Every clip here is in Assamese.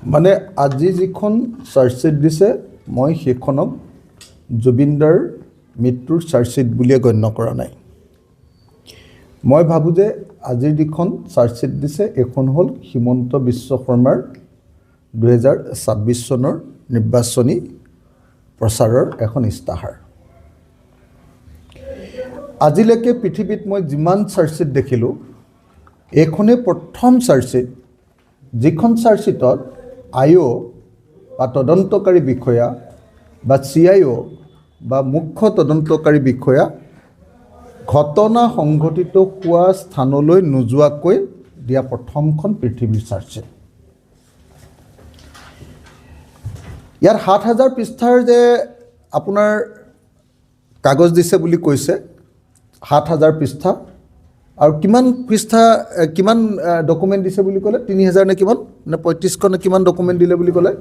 মানে আজি যিখন চাৰ্জশ্বিট দিছে মই সেইখনক জুবিনদাৰ মৃত্যুৰ চাৰ্জশ্বিট বুলিয়ে গণ্য কৰা নাই। মই ভাবোঁ যে আজিৰ যিখন চাৰ্জশ্বিট দিছে এইখন হ'ল হিমন্ত বিশ্ব শৰ্মাৰ 2026 চনৰ নিৰ্বাচনী প্ৰচাৰৰ এখন ইস্তাহাৰ। আজিলৈকে পৃথিৱীত মই যিমান চাৰ্জশ্বিট দেখিলোঁ এইখনেই প্ৰথম চাৰ্জশ্বিট যিখন চাৰ্জশ্বিটত আইঅ' বা তদন্তকাৰী বিষয়া বা CIO বা মুখ্য তদন্তকাৰী বিষয়া ঘটনা সংঘটিত হোৱা স্থানলৈ নোযোৱাকৈ দিয়া প্ৰথমখন পৃথিৱীৰ চাৰ্জশ্বিট। ইয়াত 7,000 পৃষ্ঠাৰ যে আপোনাৰ কাগজ দিছে বুলি কৈছে, 7,000 পৃষ্ঠা আৰু কিমান পৃষ্ঠা কিমান ডকুমেণ্ট দিছে বুলি ক'লে, 3,000 নে কিমান নে 3500 নে কিমান ডকুমেণ্ট দিলে বুলি ক'লে,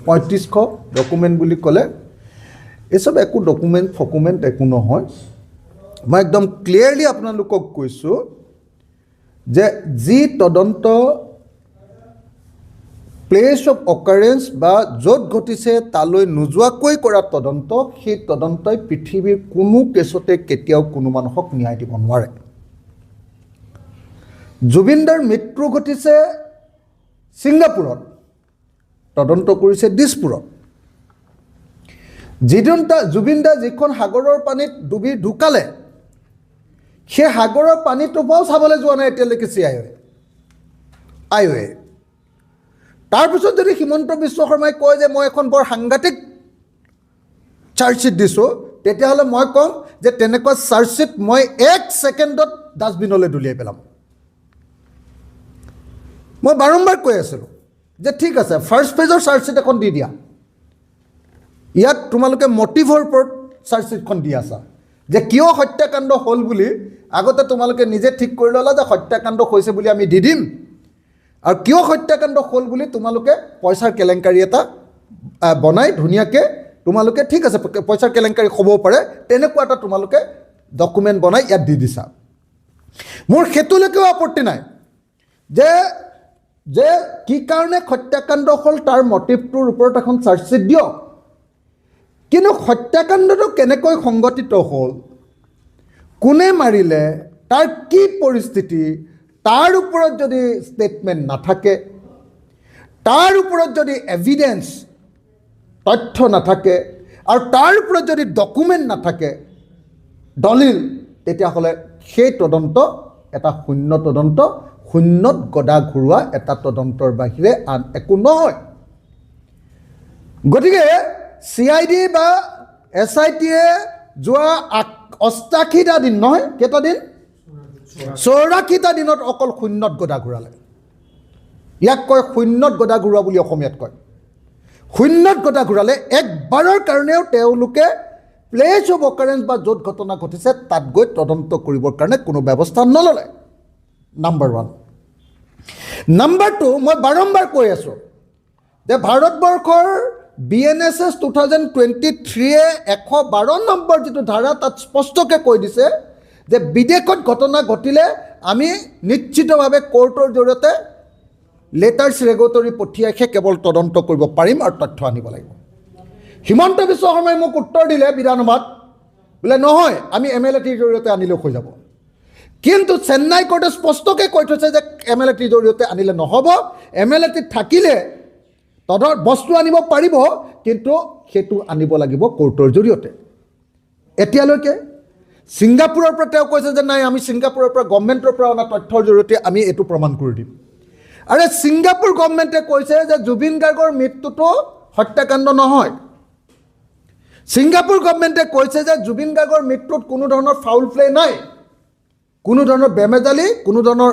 3500 ডকুমেণ্ট বুলি ক'লে। এইচব একো ডকুমেণ্ট একো নহয়। মই একদম ক্লিয়াৰলি আপোনালোকক কৈছোঁ যে যি তদন্ত প্লেচ অফ অকাৰেঞ্চ বা য'ত ঘটিছে তালৈ নোযোৱাকৈ কৰা তদন্ত, সেই তদন্তই পৃথিৱীৰ কোনো কেছতে কেতিয়াও কোনো মানুহক ন্যায় দিব নোৱাৰে। জুবিনদাৰ মৃত্যু ঘটিছে ছিংগাপুৰত, তদন্ত কৰিছে দিছপুৰত। জুবিনদা যিখন সাগৰৰ পানীত ডুবি ঢুকালে সেই সাগৰৰ পানীটো পৰাও চাবলৈ যোৱা নাই এতিয়ালৈকে আইঅ'এ। তাৰপিছত যদি হিমন্ত বিশ্ব শৰ্মাই কয় যে মই এখন বৰ সাংঘাতিক চাৰ্জশ্বিট দিছোঁ, তেতিয়াহ'লে মই ক'ম যে তেনেকুৱা চাৰ্জশ্বিট মই 1 ছেকেণ্ডত ডাষ্টবিনলৈ দলিয়াই পেলাম। মই বাৰম্বাৰ কৈ আছিলোঁ যে ঠিক আছে, ফাৰ্ষ্ট পেজৰ চাৰ্জশ্বিট এখন দি দিয়া। ইয়াত তোমালোকে মটিভৰ ওপৰত চাৰ্জশ্বিটখন দি আছা যে কিয় হত্যাকাণ্ড হ'ল বুলি আগতে তোমালোকে নিজে ঠিক কৰি ল'লা যে হত্যাকাণ্ড হৈছে বুলি আমি দি দিম, আৰু কিয় হত্যাকাণ্ড হ'ল বুলি তোমালোকে পইচাৰ কেলেংকাৰী এটা বনাই ধুনীয়াকৈ তোমালোকে ঠিক আছে পইচাৰ কেলেংকাৰী হ'ব পাৰে তেনেকুৱা এটা তোমালোকে ডকুমেণ্ট বনাই ইয়াত দি দিছা। মোৰ সেইটোলৈকেও আপত্তি নাই যে কি কাৰণে হত্যাকাণ্ড হ'ল তাৰ মটিভটোৰ ওপৰত এখন চাৰ্জশ্বিট দিয়ক, কিন্তু হত্যাকাণ্ডটো কেনেকৈ সংঘটিত হ'ল, কোনে মাৰিলে, তাৰ কি পৰিস্থিতি, তাৰ ওপৰত যদি ষ্টেটমেণ্ট নাথাকে, তাৰ ওপৰত যদি এভিডেন্স তথ্য নাথাকে, আৰু তাৰ ওপৰত যদি ডকুমেণ্ট নাথাকে দলিল, তেতিয়াহ'লে সেই তদন্ত এটা শূন্য তদন্ত, শূন্যত গদা ঘূৰোৱা এটা তদন্তৰ বাহিৰে আন একো নহয়। গতিকে CID বা SITয়ে যোৱা 88টা দিন নহয়, কেইটা দিন, 84টা দিনত অকল শূন্যত গদা ঘূৰালে। ইয়াক কয় শূন্যত গদা ঘূৰোৱা বুলি অসমীয়াত কয়। শূন্যত গদা ঘূৰালে। একবাৰৰ কাৰণেও তেওঁলোকে প্লেচ অফ অকাৰেঞ্চ বা য'ত ঘটনা ঘটিছে তাত গৈ তদন্ত কৰিবৰ কাৰণে কোনো ব্যৱস্থা নল'লে। নাম্বাৰ 1। নাম্বাৰ 2, মই বাৰম্বাৰ কৈ আছোঁ যে ভাৰতবৰ্ষৰ BNSS 2023-এ 112 নম্বৰ যিটো ধাৰা তাত স্পষ্টকৈ কৈ দিছে যে বিদেশত ঘটনা ঘটিলে আমি নিশ্চিতভাৱে কোৰ্টৰ জৰিয়তে লেটাৰ্ছ ৰেগুলেটৰী পঠিয়াইহে কেৱল তদন্ত কৰিব পাৰিম আৰু তথ্য আনিব লাগিব। হিমন্ত বিশ্ব শৰ্মাই মোক উত্তৰ দিলে বিধানসভাত, বোলে নহয় আমি MLATৰ জৰিয়তে আনিলেও হৈ যাব। কিন্তু চেন্নাই কোৰ্টে স্পষ্টকৈ কৈ থৈছে যে MLATৰ জৰিয়তে আনিলে নহ'ব, MLAT থাকিলে বস্তু আনিব পাৰিব, কিন্তু সেইটো আনিব লাগিব কোৰ্টৰ জৰিয়তে। এতিয়ালৈকে ছিংগাপুৰৰ পৰা তেওঁ কৈছে যে নাই আমি ছিংগাপুৰৰ পৰা গভৰ্ণমেণ্টৰ পৰা অনা তথ্যৰ জৰিয়তে আমি এইটো প্ৰমাণ কৰি দিম। আৰে ছিংগাপুৰ গভৰ্ণমেণ্টে কৈছে যে জুবিন গাৰ্গৰ মৃত্যুটো হত্যাকাণ্ড নহয়। ছিংগাপুৰ গভৰ্ণমেণ্টে কৈছে যে জুবিন গাৰ্গৰ মৃত্যুত কোনো ধৰণৰ ফাউল প্লে নাই, কোনো ধৰণৰ বেমেজালি, কোনো ধৰণৰ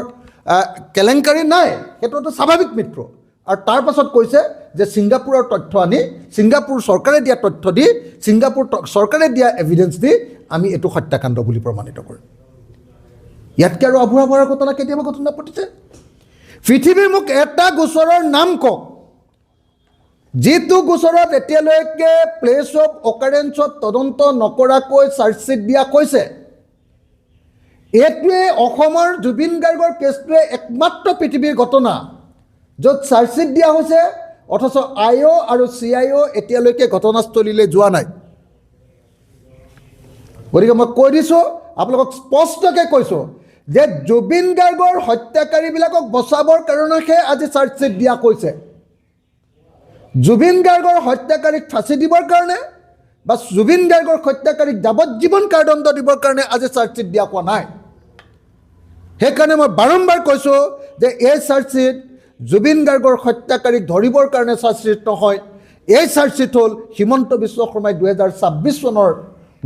কেলেংকাৰী নাই, সেইটো এটা স্বাভাৱিক মৃত্যু। আৰু তাৰ পাছত কৈছে যে ছিংগাপুৰৰ তথ্য আনি, ছিংগাপুৰ চৰকাৰে দিয়া তথ্য দি, ছিংগাপুৰ চৰকাৰে দিয়া এভিডেন্স দি আমি এইটো হত্যাকাণ্ড বুলি প্ৰমাণিত কৰিম। ইয়াতকৈ আৰু আভুৱা ভৰা ঘটনা কেতিয়াবা ঘটনা ঘটিছে? পৃথিৱীৰ মোক এটা গোচৰৰ নাম কওক যিটো গোচৰত এতিয়ালৈকে প্লেচ অফ অকাৰেঞ্চত তদন্ত নকৰাকৈ চাৰ্জশ্বিট দিয়া কৈছে। এইটোৱে অসমৰ জুবিন গাৰ্গৰ কেছটোৱে একমাত্ৰ পৃথিৱীৰ ঘটনা য'ত চাৰ্জশ্বিট দিয়া হৈছে অথচ IO আৰু CIO এতিয়ালৈকে ঘটনাস্থলীলৈ যোৱা নাই। গতিকে মই কৈ দিছোঁ, আপোনালোকক স্পষ্টকৈ কৈছোঁ যে জুবিন গাৰ্গৰ হত্যাকাৰীবিলাকক বচাবৰ কাৰণেহে আজি চাৰ্জশ্বিট দিয়া কৈছে। জুবিন গাৰ্গৰ হত্যাকাৰীক ফাঁচি দিবৰ কাৰণে বা জুবিন গাৰ্গৰ হত্যাকাৰীক যাৱজ্জীৱন কাৰাদণ্ড দিবৰ কাৰণে আজি চাৰ্জশ্বিট দিয়া কোৱা নাই। সেইকাৰণে মই বাৰম্বাৰ কৈছোঁ যে এই চাৰ্জশ্বিট জুবিন গাৰ্গৰ হত্যাকাৰীক ধৰিবৰ কাৰণে চাৰ্জশ্বিট নহয়, এই চাৰ্জশ্বিট হ'ল হিমন্ত বিশ্ব শৰ্মাই 2026 চনৰ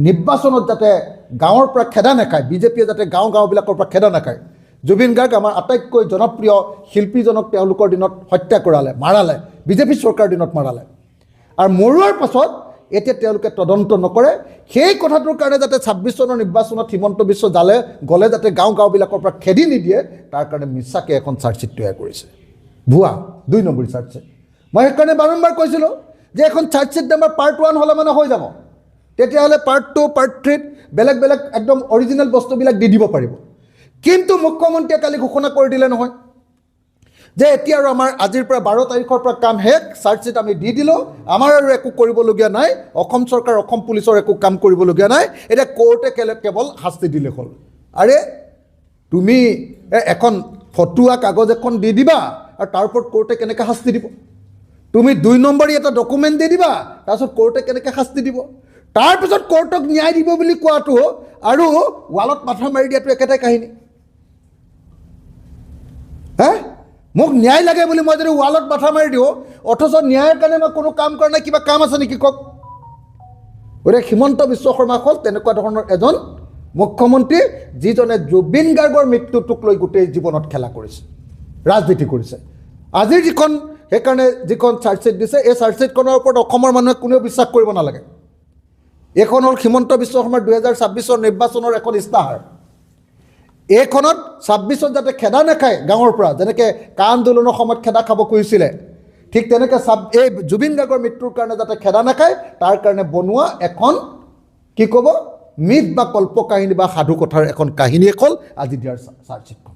নিৰ্বাচনত যাতে গাঁৱৰ পৰা খেদা নাখায়, বিজেপিয়ে যাতে গাঁওবিলাকৰ পৰা খেদা নাখায়। জুবিন গাৰ্গ আমাৰ আটাইতকৈ জনপ্ৰিয় শিল্পীজনক তেওঁলোকৰ দিনত হত্যা কৰালে, মাৰালে, বিজেপি চৰকাৰৰ দিনত মাৰালে। আৰু মৰোৱাৰ পাছত এতিয়া তেওঁলোকে তদন্ত নকৰে। সেই কথাটোৰ কাৰণে যাতে 26 চনৰ নিৰ্বাচনত হিমন্ত বিশ্ব গ'লে যাতে গাঁওবিলাকৰ পৰা খেদি নিদিয়ে, তাৰ কাৰণে মিছাকৈ এখন চাৰ্জশ্বিট তৈয়াৰ কৰিছে, ভুৱা 2 নম্বৰী চাৰ্জশ্বিট। মই সেইকাৰণে বাৰম্বাৰ কৈছিলোঁ যে এখন চাৰ্জশ্বিট নাম্বাৰ পাৰ্ট 1 হ'লে মানে হৈ যাব, তেতিয়াহ'লে পাৰ্ট 2 পাৰ্ট 3 বেলেগ বেলেগ একদম অৰিজিনেল বস্তুবিলাক দি দিব পাৰিব। কিন্তু মুখ্যমন্ত্ৰীয়ে কালি ঘোষণা কৰি দিলে নহয় যে এতিয়া আৰু আমাৰ আজিৰ পৰা 12 তাৰিখৰ পৰা কাম শেষ, চাৰ্জশ্বিট আমি দি দিলোঁ, আমাৰ আৰু একো কৰিবলগীয়া নাই, অসম চৰকাৰ অসম পুলিচৰ একো কাম কৰিবলগীয়া নাই, এতিয়া কোৰ্টে কেৱল শাস্তি দিলে হ'ল। আৰে তুমি এখন ফটোৱা কাগজ এখন দি দিবা আৰু তাৰ ওপৰত কোৰ্টে কেনেকৈ শাস্তি দিব? তুমি 2 নম্বৰী এটা ডকুমেণ্ট দি দিবা, তাৰপিছত কোৰ্টে কেনেকৈ শাস্তি দিব? তাৰপিছত কোৰ্টক ন্যায় দিব বুলি কোৱাটো আৰু ৱালত মাথা মাৰি দিয়াটো একেটাই কাহিনী। মোক ন্যায় লাগে বুলি মই যদি ৱালত মাথা মাৰি দিওঁ, অথচ ন্যায়ৰ কাৰণে মই কোনো কাম কৰা নাই, কিবা কাম আছে নেকি কওক? গতিকে হিমন্ত বিশ্ব শৰ্মা হ'ল তেনেকুৱা ধৰণৰ এজন মুখ্যমন্ত্ৰী যিজনে জুবিন গাৰ্গৰ মৃত্যুটোক লৈ গোটেই জীৱনত খেলা কৰিছে, ৰাজনীতি কৰিছে। আজিৰ সেইকাৰণে যিখন চাৰ্জশ্বিট দিছে, এই চাৰ্জশ্বিটখনৰ ওপৰত অসমৰ মানুহে কোনেও বিশ্বাস কৰিব নালাগে। এইখন হ'ল হিমন্ত বিশ্ব শৰ্মাৰ 2026 নিৰ্বাচনৰ এখন ইস্তাহাৰ। এইখনত 26ত যাতে খেদা নাখায় গাঁৱৰ পৰা, যেনেকৈ কা আন্দোলনৰ সময়ত খেদা খাব খুজিছিলে, ঠিক তেনেকৈ এই জুবিন গাৰ্গৰ মৃত্যুৰ কাৰণে যাতে খেদা নাখায় তাৰ কাৰণে বনোৱা এখন কি ক'ব মিথ বা কল্পকাহিনী বা সাধু কথাৰ এখন কাহিনী হ'ল আজি দিয়াৰ চাৰ্জশ্বিটখন।